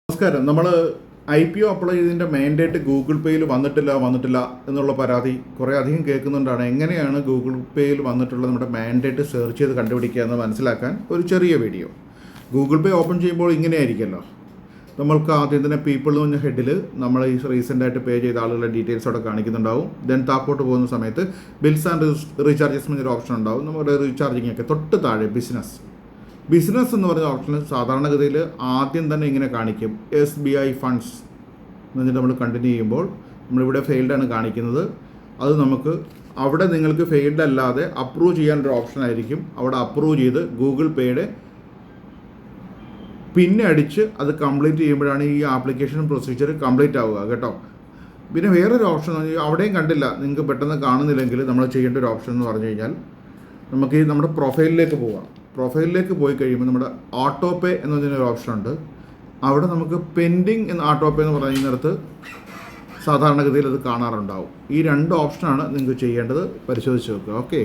നമസ്കാരം. നമ്മൾ IPO apply ചെയ്തതിൻ്റെ മാൻഡേറ്റ് ഗൂഗിൾ പേയിൽ വന്നിട്ടില്ല എന്നുള്ള പരാതി കുറേ അധികം കേൾക്കുന്നുണ്ടാണ്. എങ്ങനെയാണ് ഗൂഗിൾ പേയിൽ വന്നിട്ടുള്ള നമ്മുടെ മാൻഡേറ്റ് സെർച്ച് ചെയ്ത് കണ്ടുപിടിക്കുക എന്ന് മനസ്സിലാക്കാൻ ഒരു ചെറിയ വീഡിയോ. ഗൂഗിൾ പേ ഓപ്പൺ ചെയ്യുമ്പോൾ ഇങ്ങനെ ആയിരിക്കുമല്ലോ. നമ്മൾക്ക് ആദ്യം തന്നെ പീപ്പിൾ എന്ന് പറഞ്ഞ ഹെഡിൽ നമ്മൾ ഈ റീസെൻ്റായിട്ട് പേ ചെയ്ത ആളുകളുടെ ഡീറ്റെയിൽസ് അവിടെ കാണിക്കുന്നുണ്ടാവും. ദെൻ താപ്പോട്ട് പോകുന്ന സമയത്ത് ബിൽസ് ആൻഡ് റീചാർജസ് എന്നൊരു ഓപ്ഷൻ ഉണ്ടാവും. നമ്മുടെ റീചാർജിങ് ഒക്കെ തൊട്ട് താഴെ ബിസിനസ് എന്ന് പറഞ്ഞ ഓപ്ഷനിൽ സാധാരണഗതിയിൽ ആദ്യം തന്നെ ഇങ്ങനെ കാണിക്കും SBI ഫണ്ട്സ് എന്നിട്ട് നമ്മൾ കണ്ടിന്യൂ ചെയ്യുമ്പോൾ നമ്മളിവിടെ ഫെയിൽഡാണ് കാണിക്കുന്നത്. അത് നമുക്ക് അവിടെ നിങ്ങൾക്ക് ഫെയിൽഡ് അല്ലാതെ അപ്രൂവ് ചെയ്യാനൊരു ഓപ്ഷൻ ആയിരിക്കും. അവിടെ അപ്രൂവ് ചെയ്ത് ഗൂഗിൾ പേയുടെ പിന്നെ അടിച്ച് അത് കംപ്ലീറ്റ് ചെയ്യുമ്പോഴാണ് ഈ ആപ്ലിക്കേഷൻ പ്രൊസീജിയർ കംപ്ലീറ്റ് ആവുക കേട്ടോ. പിന്നെ വേറൊരു ഓപ്ഷൻ അവിടെയും കണ്ടില്ല, നിങ്ങൾക്ക് പെട്ടെന്ന് കാണുന്നില്ലെങ്കിൽ നമ്മൾ ചെയ്യേണ്ട ഒരു ഓപ്ഷൻ എന്ന് പറഞ്ഞു കഴിഞ്ഞാൽ നമുക്ക് ഈ നമ്മുടെ പ്രൊഫൈലിലേക്ക് പോകാം. പ്രൊഫൈലിലേക്ക് പോയി കഴിയുമ്പോൾ നമ്മുടെ ഓട്ടോ പേ എന്ന് പറഞ്ഞൊരു ഓപ്ഷൻ ഉണ്ട്. അവിടെ നമുക്ക് പെൻഡിങ് എന്ന് ഓട്ടോ പേ എന്ന് പറയുന്നിടത്ത് സാധാരണഗതിയിൽ അത് കാണാറുണ്ടാവും. ഈ രണ്ട് ഓപ്ഷനാണ് നിങ്ങൾക്ക് ചെയ്യേണ്ടത്. പരിശോധിച്ച് നോക്കുക. ഓക്കെ.